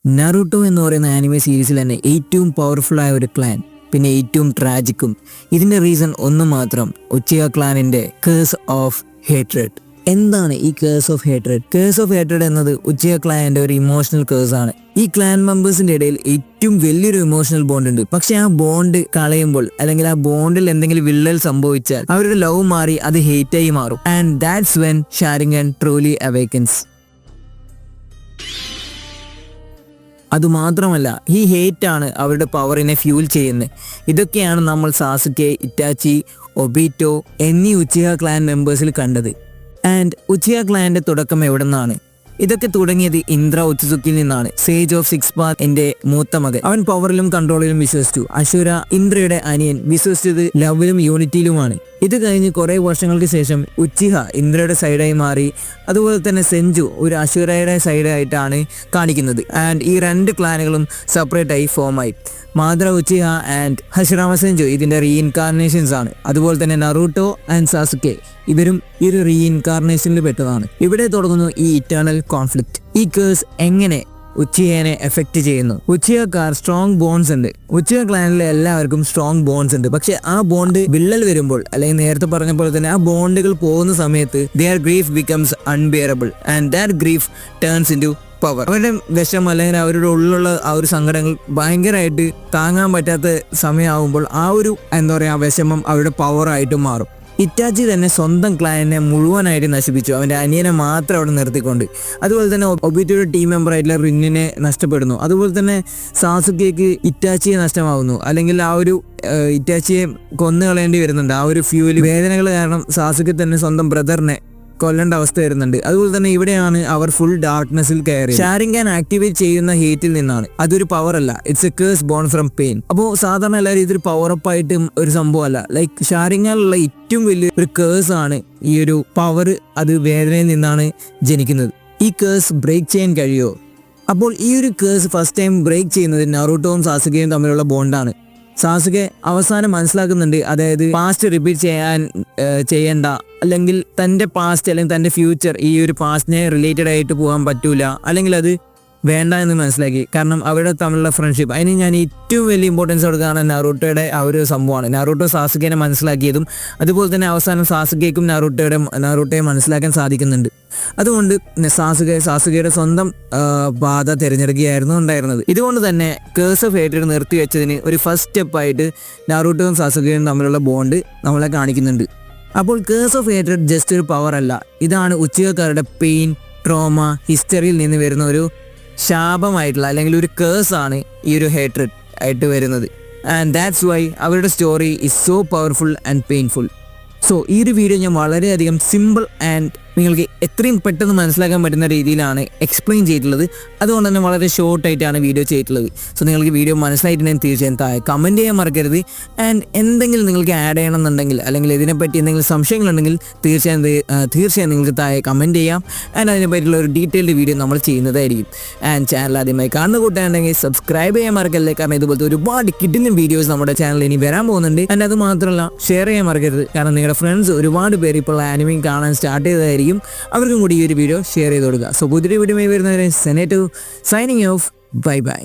Naruto എന്ന് പറയുന്ന anime സീരീസിൽ തന്നെ ഏറ്റവും പവർഫുള്ളായ ഒരു ക്ലാൻ, പിന്നെ ഏറ്റവും ട്രാജിക്കും. ഇതിന്റെ റീസൺ ഒന്ന് മാത്രം, ഉച്ചിഹ ക്ലാനിന്റെ കേഴ്സ് ഓഫ് ഹേട്രഡ്. എന്താണ് ഈ curse of hatred? Curse of hatred എന്നത് ഉച്ചിഹ ക്ലാനിന്റെ ഒരു ഇമോഷണൽ കേഴ്സ് ആണ്. ഈ ക്ലാൻ മെമ്പേഴ്സിന്റെ ഇടയിൽ ഏറ്റവും വലിയൊരു ഇമോഷണൽ ബോണ്ട് ഉണ്ട്. പക്ഷെ ആ ബോണ്ട് കളയുമ്പോൾ, അല്ലെങ്കിൽ ആ ബോണ്ടിൽ എന്തെങ്കിലും വിള്ളൽ സംഭവിച്ചാൽ അവരുടെ ലവ് മാറി അത് ഹേറ്റായി മാറും. And that's when Sharingan truly awakens. അതുമാത്രമല്ല, ഈ ഹേറ്റ് ആണ് അവരുടെ പവറിനെ ഫ്യൂൽ ചെയ്യുന്നത്. ഇതൊക്കെയാണ് നമ്മൾ സാസുകെ, ഇറ്റാച്ചി, ഒബീറ്റോ എന്നീ ഉച്ചിഹ ക്ലാൻ മെമ്പേഴ്സിൽ കണ്ടത്. ആൻഡ് ഉച്ചിഹ ക്ലാൻ്റെ തുടക്കം എവിടെ നിന്നാണ്? ഇതൊക്കെ തുടങ്ങിയത് ഇന്ദ്ര ഒത്സുക്കിയിൽ നിന്നാണ്. സേജ് ഓഫ് സിക്സ് പാത്ത് എന്റെ മൂത്ത മകൻ. അവൻ പവറിലും കൺട്രോളിലും വിശ്വസിച്ചു. അശുര, ഇന്ദ്രയുടെ അനിയൻ, വിശ്വസിച്ചത് ലവിലും യൂണിറ്റിയിലുമാണ്. ഇത് കഴിഞ്ഞ് കുറെ വർഷങ്ങൾക്ക് ശേഷം ഉച്ചിഹ ഇന്ദ്രയുടെ സൈഡായി മാറി. അതുപോലെ തന്നെ സെഞ്ചു ഒരു അശുരയുടെ സൈഡായിട്ടാണ് കാണിക്കുന്നത്. ആൻഡ് ഈ രണ്ട് ക്ലാനുകളും സെപ്പറേറ്റ് ആയി ഫോമായി. മാദ്ര ഉച്ചിഹ ആൻഡ് ഹഷിറാമ സെഞ്ചു ഇതിന്റെ റീഇൻകാർണേഷൻസ് ആണ്. അതുപോലെ തന്നെ നറൂട്ടോ ആൻഡ് സാസുകെ ഇവരും ഈ ഒരു റീഇൻകാർണേഷനിൽ പെട്ടതാണ്. ഇവിടെ തുടങ്ങുന്നു ഈ ഇറ്റേണൽ കോൺഫ്ലിക്റ്റ്. ഈ കേഴ്സ് എങ്ങനെ ഉച്ചിഹയെ എഫക്റ്റ് ചെയ്യുന്നു? ഉച്ചിഹക്കാർ സ്ട്രോങ് ബോൺസ് ഉണ്ട്. ഉച്ചിഹ ക്ലാനിലെ എല്ലാവർക്കും സ്ട്രോങ് ബോൺസ് ഉണ്ട്. പക്ഷെ ആ ബോണ്ട് വിള്ളൽ വരുമ്പോൾ, അല്ലെങ്കിൽ നേരത്തെ പറഞ്ഞ പോലെ തന്നെ ആ ബോണ്ടുകൾ പോകുന്ന സമയത്ത് their grief becomes unbearable and that grief turns into power. അവരുടെ വിഷം അല്ലെങ്കിൽ അവരുടെ ഉള്ളിലുള്ള ആ ഒരു സങ്കടങ്ങൾ ഭയങ്കരമായിട്ട് താങ്ങാൻ പറ്റാത്ത സമയമാകുമ്പോൾ ആ ഒരു വിഷമം അവരുടെ പവറായിട്ട് മാറും. ഇറ്റാച്ചി തന്നെ സ്വന്തം ക്ലാനിനെ മുഴുവനായിട്ട് നശിപ്പിച്ചു, അവൻ്റെ അനിയനെ മാത്രം അവിടെ നിർത്തിക്കൊണ്ട്. അതുപോലെ തന്നെ ഒബീറ്റോയുടെ ടീം മെമ്പർ ആയിട്ടുള്ള റിന്നിനെ നഷ്ടപ്പെടുന്നു. അതുപോലെ തന്നെ സാസുകെക്ക് ഇറ്റാച്ചിയെ നഷ്ടമാകുന്നു, അല്ലെങ്കിൽ ആ ഒരു ഇറ്റാച്ചിയെ കൊന്നുകളയേണ്ടി വരുന്നുണ്ട്. ആ ഒരു വേദനകൾ കാരണം സാസുകെ തന്നെ സ്വന്തം ബ്രദറിനെ കൊല്ലേണ്ട അവസ്ഥ വരുന്നുണ്ട്. അതുപോലെ തന്നെ ഇവിടെയാണ് അവർ ഫുൾ ഡാർക്ക്നെസ്സിൽ കയറി. ഷാരിംഗൻ ആക്ടിവേറ്റ് ചെയ്യുന്ന ഹേറ്റിൽ നിന്നാണ്. അതൊരു പവർ അല്ല, it's A curse bone from pain. അപ്പോൾ സാധാരണ എല്ലാവരും ഇതൊരു പവറപ്പ് ആയിട്ട് ഒരു സംഭവമല്ല. ലൈക്ക് ഷാരിംഗനിലുള്ള ഏറ്റവും വലിയ ഒരു കേഴ്സ് ആണ് ഈ ഒരു പവർ. അത് വേദനയിൽ നിന്നാണ് ജനിക്കുന്നത്. ഈ കേഴ്സ് ബ്രേക്ക് ചെയ്യാൻ കഴിയുമോ? അപ്പോൾ ഈ ഒരു കേഴ്സ് ഫസ്റ്റ് ടൈം ബ്രേക്ക് ചെയ്യുന്നത് നറൂട്ടോവും സാസുകയും തമ്മിലുള്ള ബോണ്ടാണ്. സാസുകെ അവസാനം മനസ്സിലാക്കുന്നുണ്ട്, അതായത് പാസ്റ്റ് റിപ്പീറ്റ് ചെയ്യേണ്ട, അല്ലെങ്കിൽ തൻ്റെ പാസ്റ്റ് അല്ലെങ്കിൽ തൻ്റെ ഫ്യൂച്ചർ ഈ ഒരു പാസ്റ്റിനെ റിലേറ്റഡ് ആയിട്ട് പോകാൻ പറ്റൂല, അല്ലെങ്കിൽ അത് വേണ്ട എന്ന് മനസ്സിലാക്കി. കാരണം അവരുടെ തമ്മിലുള്ള ഫ്രണ്ട്ഷിപ്പ്, അതിന് ഞാൻ ഏറ്റവും വലിയ ഇമ്പോർട്ടൻസ് കൊടുക്കുകയാണ് നറൂട്ടോയുടെ ആ ഒരു സംഭവമാണ്. നറൂട്ടോ സാസുകേനെ മനസ്സിലാക്കിയതും അതുപോലെ തന്നെ അവസാനം സാസുകേക്കും നറൂട്ടോയെ മനസ്സിലാക്കാൻ സാധിക്കുന്നുണ്ട്. അതുകൊണ്ട് സാസുകയുടെ സ്വന്തം പാത തിരഞ്ഞെടുക്കുകയായിരുന്നു ഉണ്ടായിരുന്നത്. ഇതുകൊണ്ട് തന്നെ കേഴ്സ് ഓഫ് ഹേട്രഡ് നിർത്തിവെച്ചതിന് ഒരു ഫസ്റ്റ് സ്റ്റെപ്പായിട്ട് നറൂട്ടോയും സാസുകയും തമ്മിലുള്ള ബോണ്ട് നമ്മളെ കാണിക്കുന്നുണ്ട്. അപ്പോൾ കേഴ്സ് ഓഫ് ഹേട്രഡ് ജസ്റ്റ് ഒരു പവർ അല്ല, ഇതാണ് ഉച്ചിഹക്കാരുടെ പെയിൻ, ട്രോമ, ഹിസ്റ്ററിയിൽ നിന്ന് വരുന്ന ഒരു ശാപമായിട്ടുള്ള, അല്ലെങ്കിൽ ഒരു കേഴ്സ് ആണ് ഈ ഒരു ഹേട്രഡ് ആയിട്ട് വരുന്നത്. ആൻഡ് ദാറ്റ്സ് വൈ അവരുടെ story is so powerful and painful. So ഈ ഒരു വീഡിയോ ഞാൻ വളരെയധികം സിമ്പിൾ ആൻഡ് നിങ്ങൾക്ക് എത്രയും പെട്ടെന്ന് മനസ്സിലാക്കാൻ പറ്റുന്ന രീതിയിലാണ് എക്സ്പ്ലെയിൻ ചെയ്തിട്ടുള്ളത്. അതുകൊണ്ട് തന്നെ വളരെ ഷോർട്ടായിട്ടാണ് വീഡിയോ ചെയ്തിട്ടുള്ളത്. സോ നിങ്ങൾക്ക് വീഡിയോ മനസ്സിലായിട്ടുണ്ടെങ്കിൽ തീർച്ചയായും താഴെ കമൻറ്റ് ചെയ്യാൻ മറക്കരുത്. ആൻഡ് എന്തെങ്കിലും നിങ്ങൾക്ക് ആഡ് ചെയ്യണമെന്നുണ്ടെങ്കിൽ, അല്ലെങ്കിൽ ഇതിനെപ്പറ്റി എന്തെങ്കിലും സംശയങ്ങളുണ്ടെങ്കിൽ തീർച്ചയായും നിങ്ങൾക്ക് താഴെ കമൻറ്റ് ചെയ്യാം. ആൻഡ് അതിനെപ്പറ്റിയുള്ള ഒരു ഡീറ്റെയിൽഡ് വീഡിയോ നമ്മൾ ചെയ്യുന്നതായിരിക്കും. ആൻഡ് ചാനൽ ആദ്യമായി കാണുന്ന കൂട്ടുകാരുണ്ടെങ്കിൽ സബ്സ്ക്രൈബ് ചെയ്യാൻ മറക്കല്ലേ, കാരണം ഇതുപോലത്തെ ഒരുപാട് കിട്ടുന്ന വീഡിയോസ് നമ്മുടെ ചാനലിൽ ഇനി വരാൻ പോകുന്നുണ്ട്. ആൻഡ് അത് മാത്രമല്ല, ഷെയർ ചെയ്യാൻ മറക്കരുത്, കാരണം നിങ്ങളുടെ ഫ്രണ്ട്സ് ഒരുപാട് പേര് ഇപ്പോൾ ആനിമേ കാണാൻ സ്റ്റാർട്ട് ചെയ്തതായിരിക്കും. അവർക്കും കൂടി ഈ ഒരു വീഡിയോ ഷെയർ ചെയ്ത് കൊടുക്കുക. സോ പുതിയൊരു വീഡിയോ വരുന്നവരെ സൈനിങ് ഓഫ്. Bye bye.